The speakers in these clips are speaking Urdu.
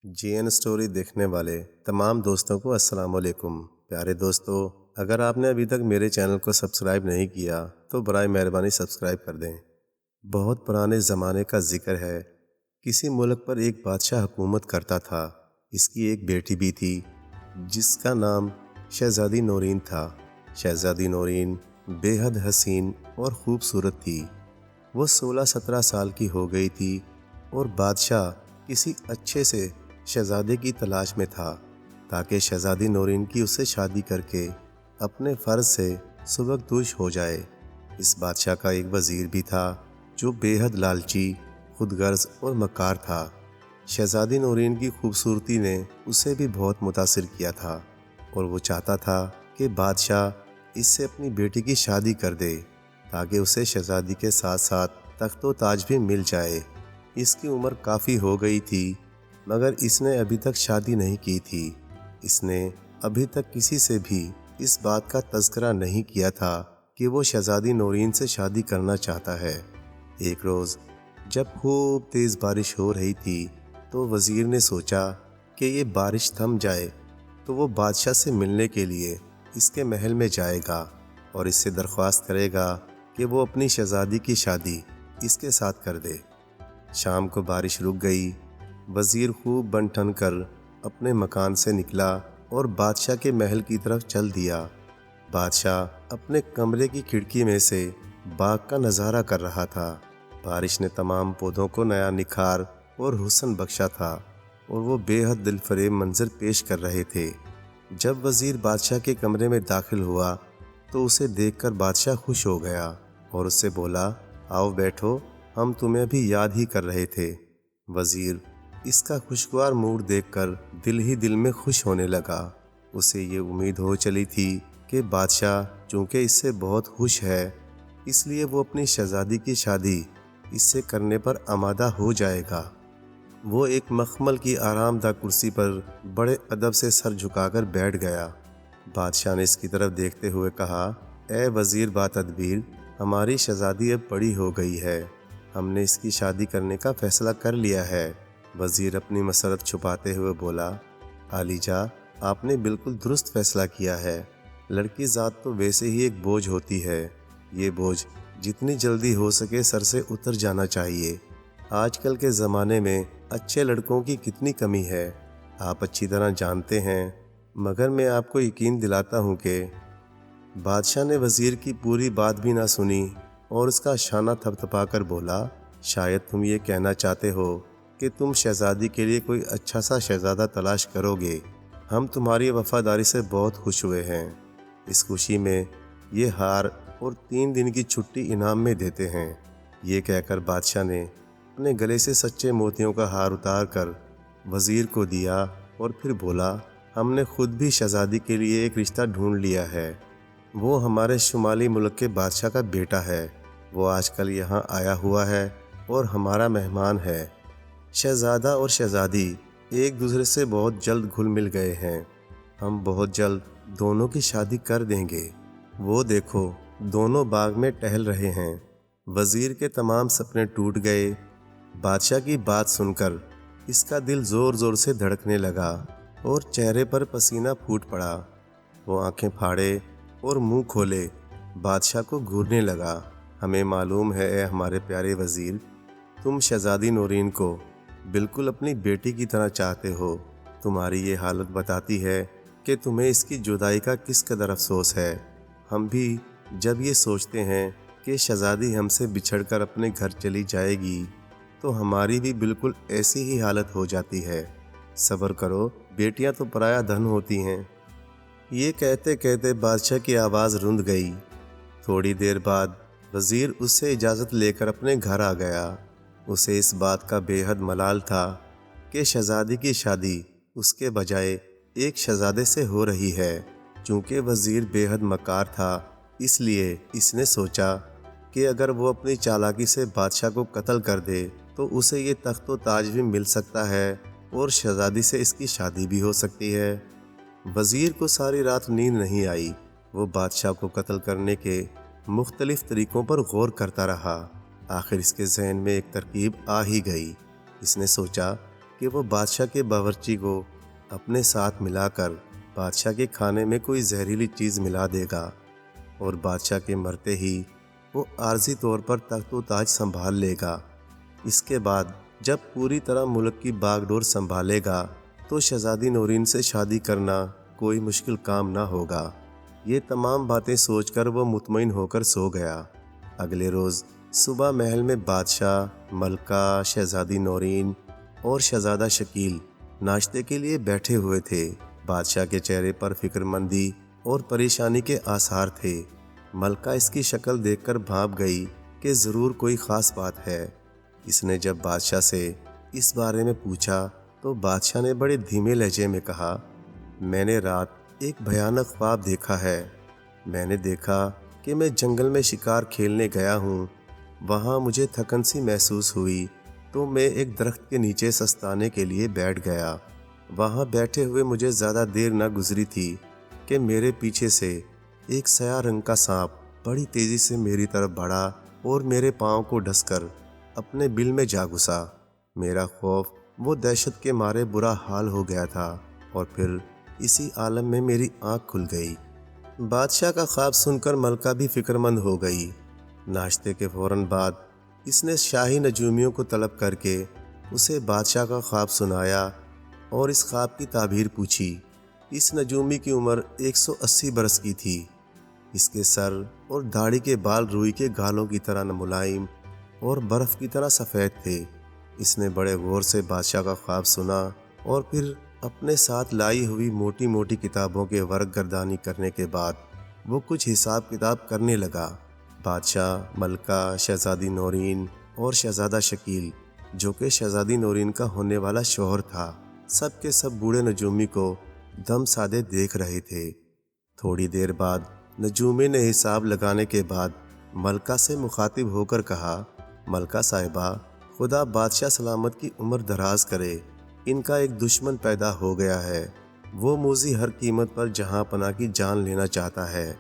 جی این اسٹوری دیکھنے والے تمام دوستوں کو السلام علیکم۔ پیارے دوستو، اگر آپ نے ابھی تک میرے چینل کو سبسکرائب نہیں کیا تو برائے مہربانی سبسکرائب کر دیں۔ بہت پرانے زمانے کا ذکر ہے۔ کسی ملک پر ایک بادشاہ حکومت کرتا تھا۔ اس کی ایک بیٹی بھی تھی جس کا نام شہزادی نورین تھا۔ شہزادی نورین بے حد حسین اور خوبصورت تھی۔ وہ 16-17 سال کی ہو گئی تھی اور بادشاہ کسی اچھے سے شہزادے کی تلاش میں تھا تاکہ شہزادی نورین کی اسے شادی کر کے اپنے فرض سے سبکدوش ہو جائے۔ اس بادشاہ کا ایک وزیر بھی تھا جو بے حد لالچی، خود غرض اور مکار تھا۔ شہزادی نورین کی خوبصورتی نے اسے بھی بہت متاثر کیا تھا اور وہ چاہتا تھا کہ بادشاہ اس سے اپنی بیٹی کی شادی کر دے تاکہ اسے شہزادی کے ساتھ ساتھ تخت و تاج بھی مل جائے۔ اس کی عمر کافی ہو گئی تھی مگر اس نے ابھی تک شادی نہیں کی تھی۔ اس نے ابھی تک کسی سے بھی اس بات کا تذکرہ نہیں کیا تھا کہ وہ شہزادی نورین سے شادی کرنا چاہتا ہے۔ ایک روز جب خوب تیز بارش ہو رہی تھی تو وزیر نے سوچا کہ یہ بارش تھم جائے تو وہ بادشاہ سے ملنے کے لیے اس کے محل میں جائے گا اور اس سے درخواست کرے گا کہ وہ اپنی شہزادی کی شادی اس کے ساتھ کر دے۔ شام کو بارش رک گئی۔ وزیر خوب بن ٹھن کر اپنے مکان سے نکلا اور بادشاہ کے محل کی طرف چل دیا۔ بادشاہ اپنے کمرے کی کھڑکی میں سے باغ کا نظارہ کر رہا تھا۔ بارش نے تمام پودوں کو نیا نکھار اور حسن بخشا تھا اور وہ بے حد دل فریب منظر پیش کر رہے تھے۔ جب وزیر بادشاہ کے کمرے میں داخل ہوا تو اسے دیکھ کر بادشاہ خوش ہو گیا اور اس سے بولا، آؤ بیٹھو، ہم تمہیں بھی یاد ہی کر رہے تھے۔ وزیر اس کا خوشگوار موڈ دیکھ کر دل ہی دل میں خوش ہونے لگا۔ اسے یہ امید ہو چلی تھی کہ بادشاہ چونکہ اس سے بہت خوش ہے اس لیے وہ اپنی شہزادی کی شادی اس سے کرنے پر آمادہ ہو جائے گا۔ وہ ایک مخمل کی آرام دہ کرسی پر بڑے ادب سے سر جھکا کر بیٹھ گیا۔ بادشاہ نے اس کی طرف دیکھتے ہوئے کہا، اے وزیر با تدبیر، ہماری شہزادی اب بڑی ہو گئی ہے، ہم نے اس کی شادی کرنے کا فیصلہ کر لیا ہے۔ وزیر اپنی مسرت چھپاتے ہوئے بولا، عالی جاں، آپ نے بالکل درست فیصلہ کیا ہے۔ لڑکی ذات تو ویسے ہی ایک بوجھ ہوتی ہے، یہ بوجھ جتنی جلدی ہو سکے سر سے اتر جانا چاہیے۔ آج کل کے زمانے میں اچھے لڑکوں کی کتنی کمی ہے، آپ اچھی طرح جانتے ہیں، مگر میں آپ کو یقین دلاتا ہوں کہ… بادشاہ نے وزیر کی پوری بات بھی نہ سنی اور اس کا شانہ تھپ تھپا کر بولا، شاید تم یہ کہنا چاہتے ہو کہ تم شہزادی کے لیے کوئی اچھا سا شہزادہ تلاش کرو گے۔ ہم تمہاری وفاداری سے بہت خوش ہوئے ہیں۔ اس خوشی میں یہ ہار اور 3 دن کی چھٹی انعام میں دیتے ہیں۔ یہ کہہ کر بادشاہ نے اپنے گلے سے سچے موتیوں کا ہار اتار کر وزیر کو دیا اور پھر بولا، ہم نے خود بھی شہزادی کے لیے ایک رشتہ ڈھونڈ لیا ہے۔ وہ ہمارے شمالی ملک کے بادشاہ کا بیٹا ہے۔ وہ آج کل یہاں آیا ہوا ہے اور ہمارا مہمان ہے۔ شہزادہ اور شہزادی ایک دوسرے سے بہت جلد گھل مل گئے ہیں۔ ہم بہت جلد دونوں کی شادی کر دیں گے۔ وہ دیکھو، دونوں باغ میں ٹہل رہے ہیں۔ وزیر کے تمام سپنے ٹوٹ گئے۔ بادشاہ کی بات سن کر اس کا دل زور زور سے دھڑکنے لگا اور چہرے پر پسینہ پھوٹ پڑا۔ وہ آنکھیں پھاڑے اور منہ کھولے بادشاہ کو گھورنے لگا۔ ہمیں معلوم ہے اے ہمارے پیارے وزیر، تم شہزادی نورین کو بالکل اپنی بیٹی کی طرح چاہتے ہو۔ تمہاری یہ حالت بتاتی ہے کہ تمہیں اس کی جدائی کا کس قدر افسوس ہے۔ ہم بھی جب یہ سوچتے ہیں کہ شہزادی ہم سے بچھڑ کر اپنے گھر چلی جائے گی تو ہماری بھی بالکل ایسی ہی حالت ہو جاتی ہے۔ صبر کرو، بیٹیاں تو پرایا دھن ہوتی ہیں۔ یہ کہتے کہتے بادشاہ کی آواز رند گئی۔ تھوڑی دیر بعد وزیر اس سے اجازت لے کر اپنے گھر آ گیا۔ اسے اس بات کا بے حد ملال تھا کہ شہزادی کی شادی اس کے بجائے ایک شہزادے سے ہو رہی ہے۔ چونکہ وزیر بے حد مکار تھا اس لیے اس نے سوچا کہ اگر وہ اپنی چالاکی سے بادشاہ کو قتل کر دے تو اسے یہ تخت و تاج بھی مل سکتا ہے اور شہزادی سے اس کی شادی بھی ہو سکتی ہے۔ وزیر کو ساری رات نیند نہیں آئی۔ وہ بادشاہ کو قتل کرنے کے مختلف طریقوں پر غور کرتا رہا۔ آخر اس کے ذہن میں ایک ترکیب آ ہی گئی۔ اس نے سوچا کہ وہ بادشاہ کے باورچی کو اپنے ساتھ ملا کر بادشاہ کے کھانے میں کوئی زہریلی چیز ملا دے گا اور بادشاہ کے مرتے ہی وہ عارضی طور پر تخت و تاج سنبھال لے گا۔ اس کے بعد جب پوری طرح ملک کی باغ ڈور سنبھالے گا تو شہزادی نورین سے شادی کرنا کوئی مشکل کام نہ ہوگا۔ یہ تمام باتیں سوچ کر وہ مطمئن ہو کر سو گیا۔ اگلے روز صبح محل میں بادشاہ، ملکہ، شہزادی نورین اور شہزادہ شکیل ناشتے کے لیے بیٹھے ہوئے تھے۔ بادشاہ کے چہرے پر فکر مندی اور پریشانی کے آثار تھے۔ ملکہ اس کی شکل دیکھ کر بھانپ گئی کہ ضرور کوئی خاص بات ہے۔ اس نے جب بادشاہ سے اس بارے میں پوچھا تو بادشاہ نے بڑے دھیمے لہجے میں کہا، میں نے رات ایک بھیانک خواب دیکھا ہے۔ میں نے دیکھا کہ میں جنگل میں شکار کھیلنے گیا ہوں۔ وہاں مجھے تھکن سی محسوس ہوئی تو میں ایک درخت کے نیچے سستانے کے لیے بیٹھ گیا۔ وہاں بیٹھے ہوئے مجھے زیادہ دیر نہ گزری تھی کہ میرے پیچھے سے ایک سیاہ رنگ کا سانپ بڑی تیزی سے میری طرف بڑھا اور میرے پاؤں کو ڈس کر اپنے بل میں جا گھسا۔ میرا خوف وہ دہشت کے مارے برا حال ہو گیا تھا اور پھر اسی عالم میں میری آنکھ کھل گئی۔ بادشاہ کا خواب سن کر ملکہ بھی فکر مند ہو گئی۔ ناشتے کے فوراً بعد اس نے شاہی نجومیوں کو طلب کر کے اسے بادشاہ کا خواب سنایا اور اس خواب کی تعبیر پوچھی۔ اس نجومی کی عمر 180 برس کی تھی۔ اس کے سر اور داڑھی کے بال روئی کے گالوں کی طرح ملائم اور برف کی طرح سفید تھے۔ اس نے بڑے غور سے بادشاہ کا خواب سنا اور پھر اپنے ساتھ لائی ہوئی موٹی موٹی کتابوں کے ورق گردانی کرنے کے بعد وہ کچھ حساب کتاب کرنے لگا۔ بادشاہ، ملکہ، شہزادی نورین اور شہزادہ شکیل، جو کہ شہزادی نورین کا ہونے والا شوہر تھا، سب کے سب بوڑھے نجومی کو دم سادے دیکھ رہے تھے۔ تھوڑی دیر بعد نجومی نے حساب لگانے کے بعد ملکہ سے مخاطب ہو کر کہا، ملکہ صاحبہ، خدا بادشاہ سلامت کی عمر دراز کرے۔ ان کا ایک دشمن پیدا ہو گیا ہے۔ وہ موذی ہر قیمت پر جہاں پناہ کی جان لینا چاہتا ہے۔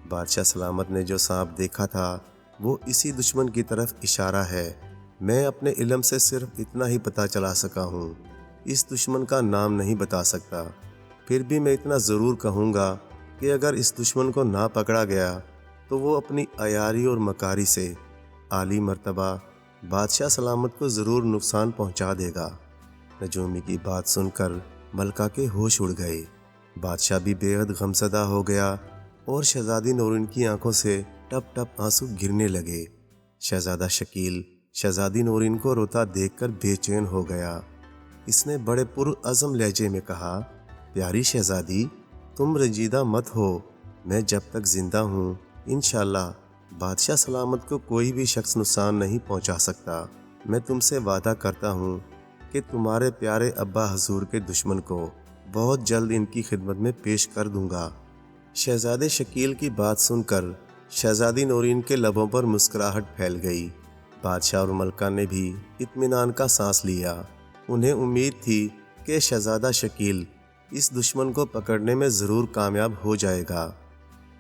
بادشاہ سلامت نے جو سانپ دیکھا تھا وہ اسی دشمن کی طرف اشارہ ہے۔ میں اپنے علم سے صرف اتنا ہی پتہ چلا سکا ہوں۔ اس دشمن کا نام نہیں بتا سکتا۔ پھر بھی میں اتنا ضرور کہوں گا کہ اگر اس دشمن کو نہ پکڑا گیا تو وہ اپنی عیاری اور مکاری سے عالی مرتبہ بادشاہ سلامت کو ضرور نقصان پہنچا دے گا۔ نجومی کی بات سن کر ملکہ کے ہوش اڑ گئے۔ بادشاہ بھی بے حد غمزدہ ہو گیا اور شہزادی نورین کی آنکھوں سے ٹپ ٹپ آنسو گرنے لگے۔ شہزادہ شکیل شہزادی نورین کو روتا دیکھ کر بے چین ہو گیا۔ اس نے بڑے پرعزم لہجے میں کہا، پیاری شہزادی، تم رنجیدہ مت ہو۔ میں جب تک زندہ ہوں انشاءاللہ بادشاہ سلامت کو کوئی بھی شخص نقصان نہیں پہنچا سکتا۔ میں تم سے وعدہ کرتا ہوں کہ تمہارے پیارے ابا حضور کے دشمن کو بہت جلد ان کی خدمت میں پیش کر دوں گا۔ شہزادے شکیل کی بات سن کر شہزادی نورین کے لبوں پر مسکراہٹ پھیل گئی۔ بادشاہ اور ملکہ نے بھی اطمینان کا سانس لیا۔ انہیں امید تھی کہ شہزادہ شکیل اس دشمن کو پکڑنے میں ضرور کامیاب ہو جائے گا۔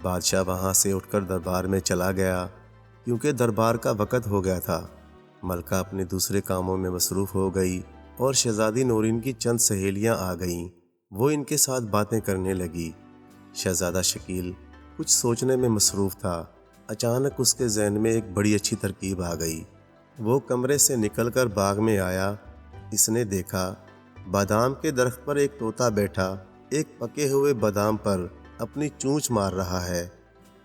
بادشاہ وہاں سے اٹھ کر دربار میں چلا گیا کیونکہ دربار کا وقت ہو گیا تھا۔ ملکہ اپنے دوسرے کاموں میں مصروف ہو گئی اور شہزادی نورین کی چند سہیلیاں آ گئیں۔ وہ ان کے ساتھ باتیں کرنے لگی۔ شہزادہ شکیل کچھ سوچنے میں مصروف تھا۔ اچانک اس کے ذہن میں ایک بڑی اچھی ترکیب آ گئی۔ وہ کمرے سے نکل کر باغ میں آیا۔ اس نے دیکھا بادام کے درخت پر ایک طوطا بیٹھا ایک پکے ہوئے بادام پر اپنی چونچ مار رہا ہے۔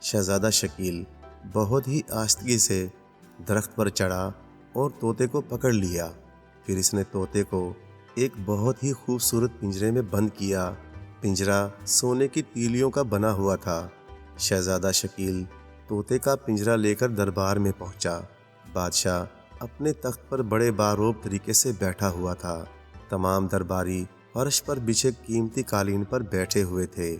شہزادہ شکیل بہت ہی آہستگی سے درخت پر چڑھا اور طوطے کو پکڑ لیا۔ پھر اس نے طوطے کو ایک بہت ہی خوبصورت پنجرے میں بند کیا۔ پنجرہ سونے کی تیلیوں کا بنا ہوا تھا۔ شہزادہ شکیل طوطے کا پنجرہ لے کر دربار میں پہنچا۔ بادشاہ اپنے تخت پر بڑے باروب طریقے سے بیٹھا ہوا تھا۔ تمام درباری فرش پر بچھے قیمتی قالین پر بیٹھے ہوئے تھے۔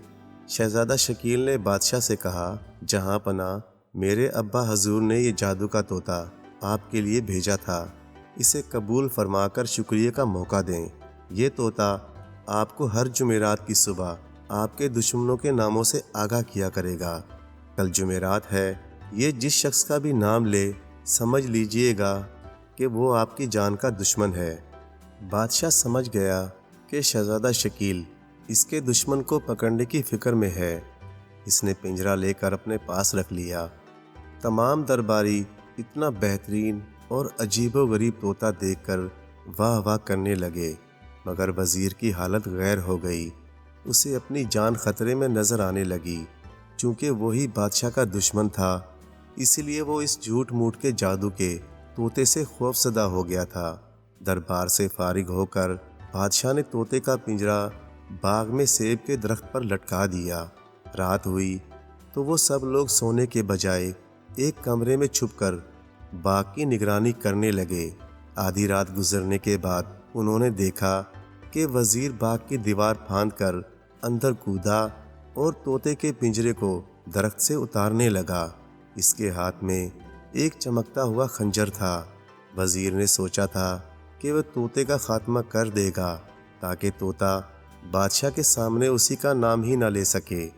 شہزادہ شکیل نے بادشاہ سے کہا، جہاں پناہ، میرے ابا حضور نے یہ جادو کا طوطا آپ کے لیے بھیجا تھا۔ اسے قبول فرما کر شکریہ کا موقع دیں۔ یہ طوطا آپ کو ہر جمعرات کی صبح آپ کے دشمنوں کے ناموں سے آگاہ کیا کرے گا۔ کل جمعرات ہے۔ یہ جس شخص کا بھی نام لے سمجھ لیجئے گا کہ وہ آپ کی جان کا دشمن ہے۔ بادشاہ سمجھ گیا کہ شہزادہ شکیل اس کے دشمن کو پکڑنے کی فکر میں ہے۔ اس نے پنجرا لے کر اپنے پاس رکھ لیا۔ تمام درباری اتنا بہترین اور عجیب و غریب طوطا دیکھ کر واہ واہ کرنے لگے، مگر وزیر کی حالت غیر ہو گئی۔ اسے اپنی جان خطرے میں نظر آنے لگی۔ چونکہ وہی بادشاہ کا دشمن تھا، اسی لیے وہ اس جھوٹ موٹ کے جادو کے طوطے سے خوف زدہ ہو گیا تھا۔ دربار سے فارغ ہو کر بادشاہ نے طوطے کا پنجرا باغ میں سیب کے درخت پر لٹکا دیا۔ رات ہوئی تو وہ سب لوگ سونے کے بجائے ایک کمرے میں چھپ کر باغ کی نگرانی کرنے لگے۔ آدھی رات گزرنے کے بعد انہوں نے دیکھا کہ وزیر باغ کی دیوار پھاند کر اندر کودا اور طوطے کے پنجرے کو درخت سے اتارنے لگا۔ اس کے ہاتھ میں ایک چمکتا ہوا خنجر تھا۔ وزیر نے سوچا تھا کہ وہ طوطے کا خاتمہ کر دے گا تاکہ طوطا بادشاہ کے سامنے اسی کا نام ہی نہ لے سکے،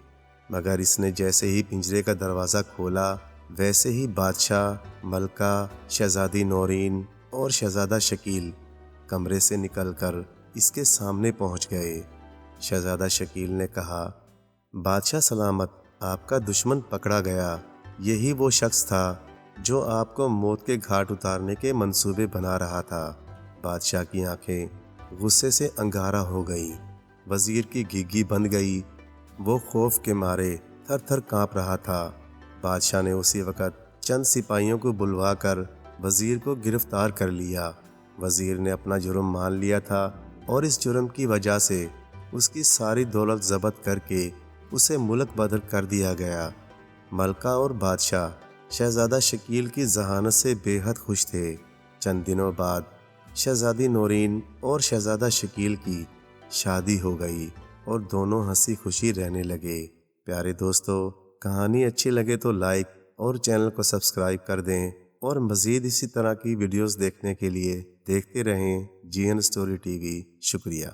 مگر اس نے جیسے ہی پنجرے کا دروازہ کھولا ویسے ہی بادشاہ، ملکہ، شہزادی نورین اور شہزادہ شکیل کمرے سے نکل کر اس کے سامنے پہنچ گئے۔ شہزادہ شکیل نے کہا، بادشاہ سلامت، آپ کا دشمن پکڑا گیا۔ یہی وہ شخص تھا جو آپ کو موت کے گھاٹ اتارنے کے منصوبے بنا رہا تھا۔ بادشاہ کی آنکھیں غصے سے انگارہ ہو گئیں۔ وزیر کی گھگی بند گئی۔ وہ خوف کے مارے تھر تھر کانپ رہا تھا۔ بادشاہ نے اسی وقت چند سپاہیوں کو بلوا کر وزیر کو گرفتار کر لیا۔ وزیر نے اپنا جرم مان لیا تھا اور اس جرم کی وجہ سے اس کی ساری دولت ضبط کر کے اسے ملک بدر کر دیا گیا۔ ملکہ اور بادشاہ شہزادہ شکیل کی ذہانت سے بے حد خوش تھے۔ چند دنوں بعد شہزادی نورین اور شہزادہ شکیل کی شادی ہو گئی اور دونوں ہنسی خوشی رہنے لگے۔ پیارے دوستو، کہانی اچھی لگے تو لائک اور چینل کو سبسکرائب کر دیں، اور مزید اسی طرح کی ویڈیوز دیکھنے کے لیے دیکھتے رہیں جی این اسٹوری ٹی وی۔ شکریہ۔